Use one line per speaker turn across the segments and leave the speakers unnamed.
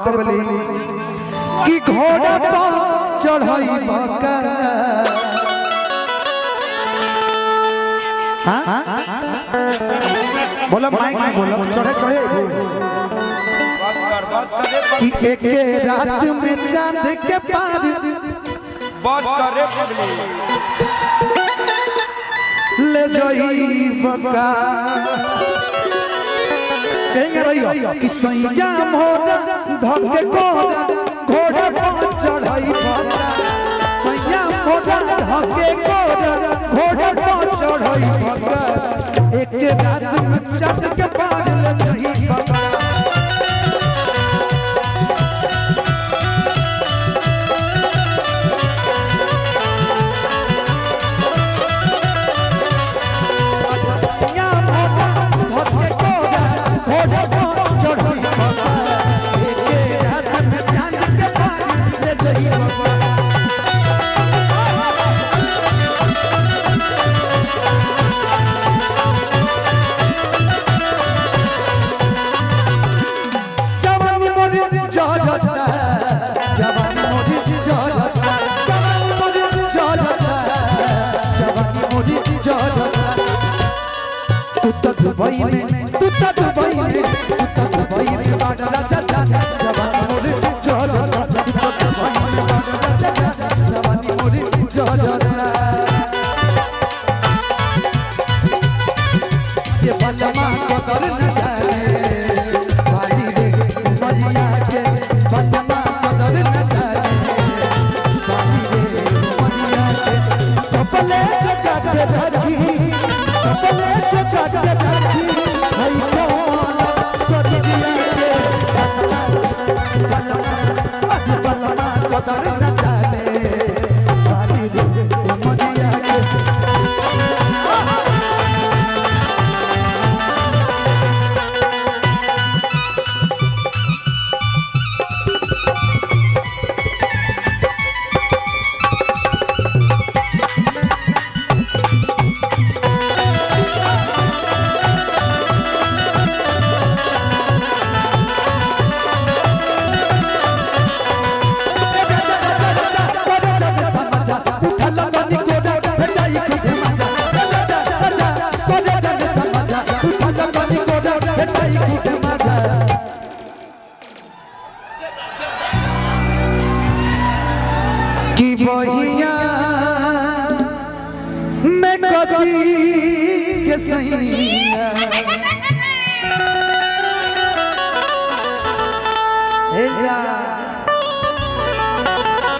बोली कि घोड़ा पर चढ़ाई बका बोला माइक में बोला चढ़े चढ़े कि एक रात में चांद के पार
बस करे पगली
ले जाई बका कहेंगे रहियो कि सैया मोरा धके कोड़ा घोड़ा पर चढ़ाई बका सैया मोरा धके कोड़ा घोड़ा पर चढ़ाई बका एक रात में चांद के पार ले जाई बका दुबई में तू तो दुबई में बादल राजा जाना जवानी मोरे जहजता तू तो दुबई में बादल राजा जाना जवानी मोरे जहजता ये बलमा कदर न जाने वाली रे मरिया के बलमा कदर न जाने वाली रे मरिया के कपले जगाते धरती कपले जगाते धरती भाई कौन सदिया के बलमा कदर न जाने वाली रे मरिया के की बहिया मैं कसी के सैया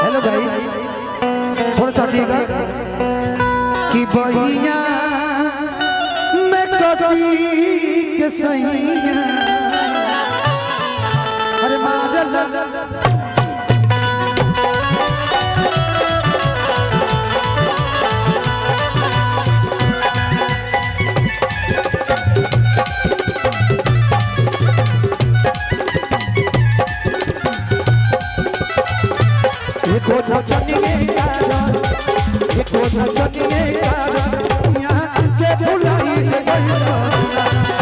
हेलो गाइस थोड़ा सा हटिएगा कि बहिया मैं कसी के सैया अरे मारल एको नचनी में कारण एको नचनी में कारण यहाँ के भुलाई ले गई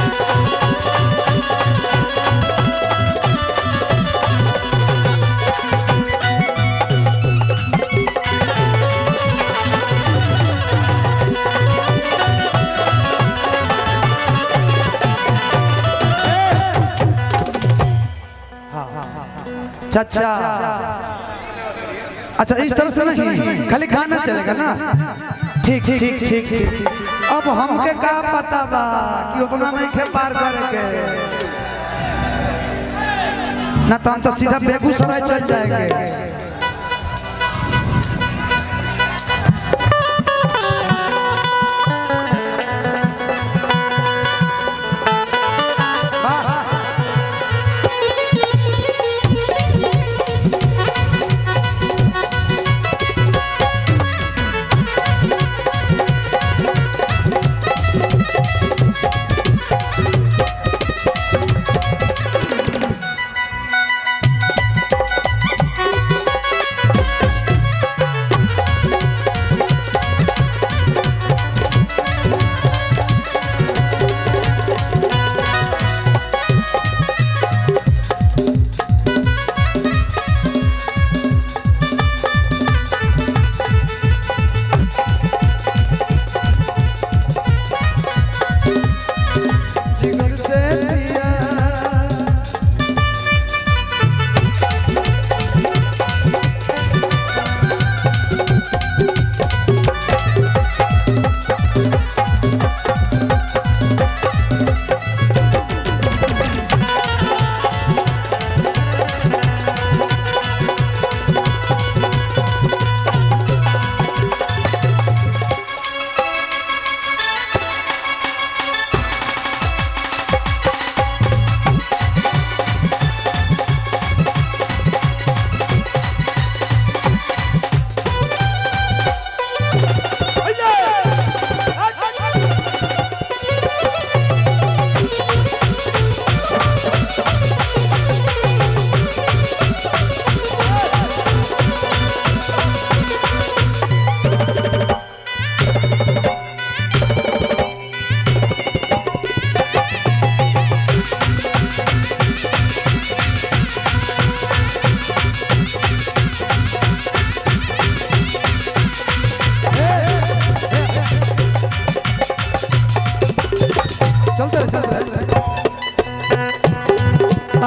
चाचा अच्छा इस तरह से नहीं खाली गाना चलेगा ना ठीक ठीक ठीक ठीक अब हमके का पता बा कि उतना नहीं खे पार करके ना तो हम तो सीधा बेगूसराय चल जाएंगे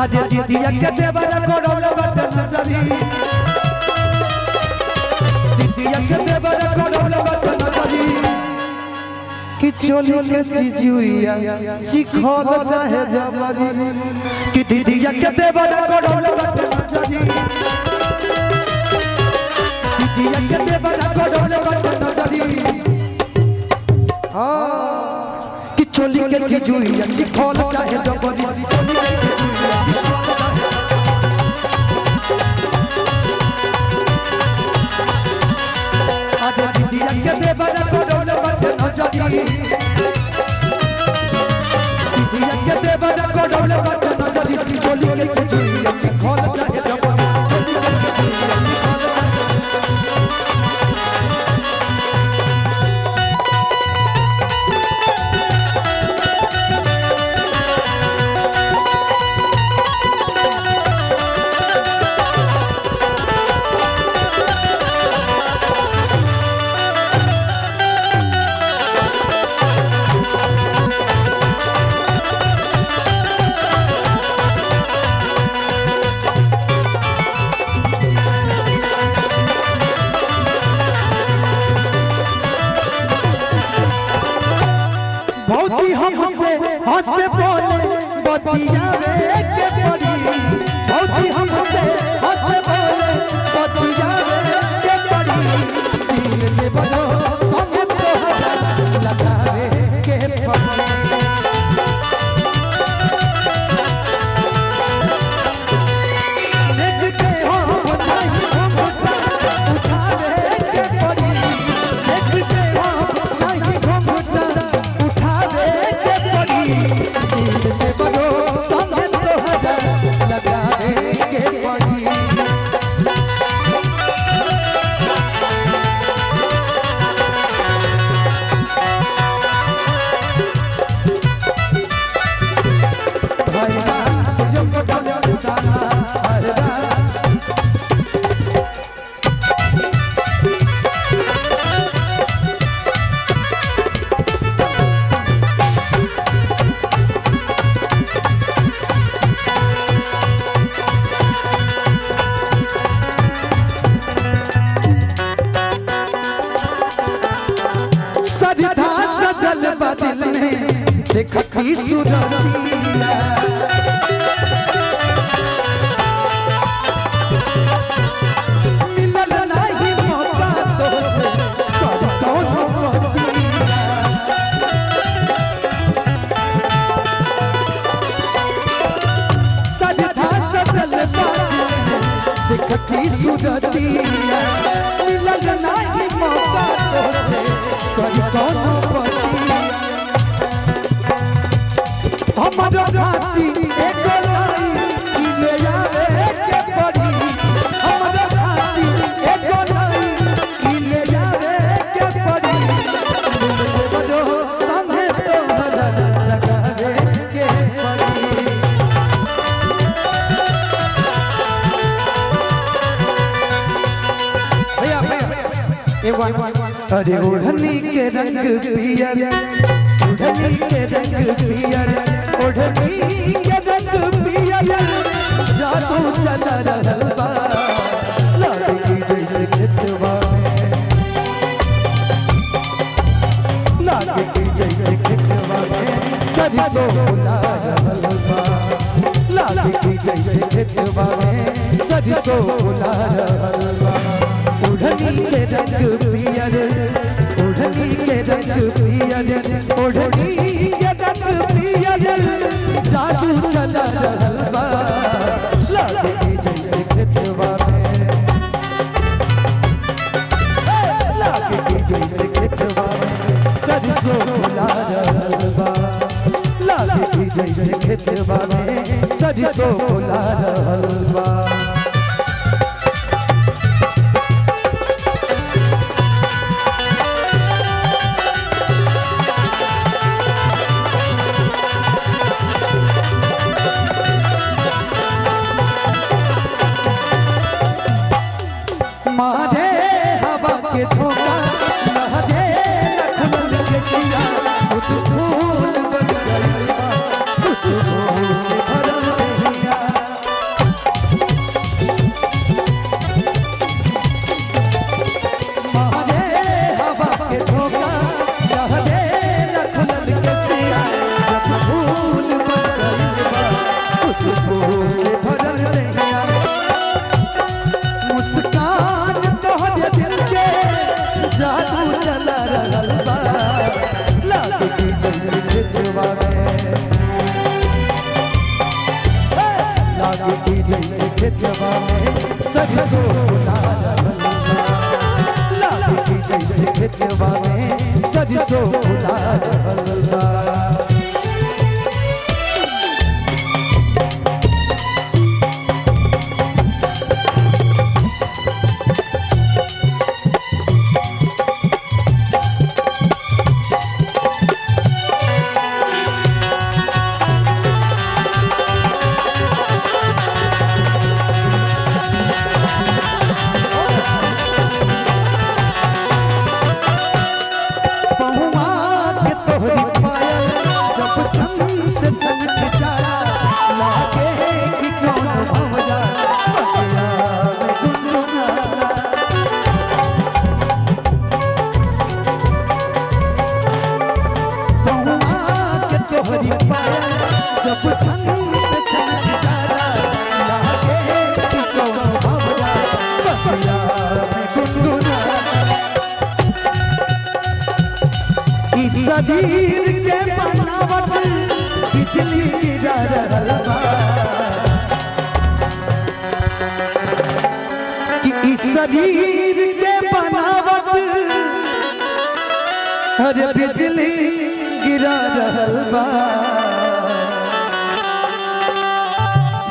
आज दीदिया के देवर कोड़ौले बटे नजरी दीदिया के देवर कोड़ौले बटे नजरी कि चोली के चिजुइया चिखोल चाहे जबरी कि दीदिया के देवर कोड़ौले बटे नजरी दीदिया के देवर कोड़ौले बटे नजरी कि चोली के चिजुइया चिखोल चाहे जबरी चोली के चिजुइया चिखोल चाहे आज दीदिया के देवर कोड़ौले बटे नजरी दीदिया के देवर कोड़ौले बटे नजरी चोली के चिजुइया चिखोल चाहे जबरी चोली के चिजुइया चिखोल चाहे भौजी हमसे हंसे बोले बतियावे के पड़ी भौजी हमसे हंसे बोले बतियावे के पड़ी दिल में बनो संग तोहरा लगावे के पड़ी देख के हो नहीं घूमता उठावे के पड़ी देख के हो नहीं घूमता उठावे के पड़ी दिल में बनो संग तोहरा लगावे के पड़ी भैया जो को डाले उतारा हरदा सजदा सजल बदिल में देखती सुरतिया मिलल नहीं मौका तोहसे कर कौनो बतिया सजदा सजल बदिल में देखती सुरतिया मिलल नहीं मौका तोहसे कर कौनो बतिया हमारा घाटी एक लाई की ले आवे के पड़ी हमारा घाटी एक लाई की ले आवे के पड़ी दिल में बनो संगे तोहरा लगावे के पड़ी भैया अरे ओढ़नी के रंग पियर ओढ़नी के रंग पियर ओढ़नी के रंग पियर जादू चला रहल बा लागी जैसे खेतवा में लागी जैसे खेतवा में सरसों फुला रहल बा लागी जैसे खेतवा में सरसों फुला रहल बा ओढ़नी के रंग पियर ओढ़नी के रंग पियर ओढ़नी के रंग पियर जादू चला रहल बा लागी जैसे खेतवा में लागी जैसे खेतवा में सरसों फुला रहल बा लागी जैसे खेतवा में सरसों फुला रहल बा मारे हवा के धोखा लहरे लखनऊ के सिया खुद फूल बन गई खुशबू से भरल रहिया में सरसों फुला रहल बा। लागे कि जैसे खेतवा में सरसों फुला रहल बा। शरीर के बनावट बिजली गिरा रहल बा कि इस शरीर के बनावट हर बिजली गिरा रहल बा।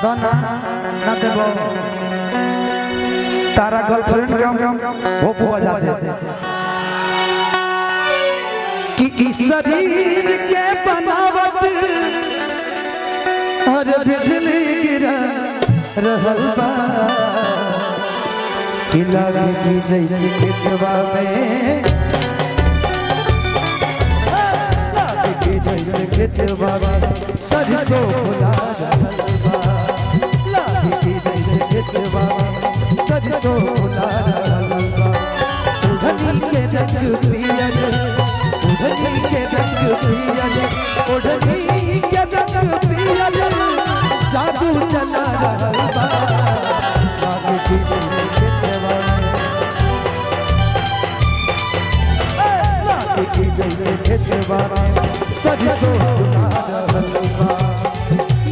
दाना ना देबो तारा गर्लफ्रेंड के हम भोपू बजा दे कि इस शरीर के बनावट हर बिजली गिरा रहल बा कि लागे कि जैसे खेतवा में लागे कि जैसे खेतवा में सरसों फुला रहल बा। लागे कि जैसे खेतवा में सरसों फुला रहल बा। ओढ़नी के रंग पियर ओढ़नी के रंग पियर ओढ़नी के रंग पियर जादू चला रहल बा। लागे कि जैसे खेतवा में लागे कि जैसे खेतवा में सरसों फुला रहल बा।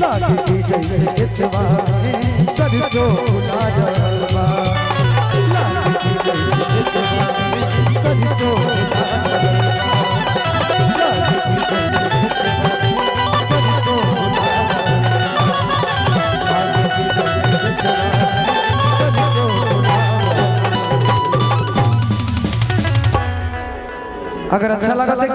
लागे कि जैसे खेतवा में सरसों फुला रहल बा। लागे कि जैसे खेतवा में सरसों फुला रहल बा। अगर अच्छा लगा देख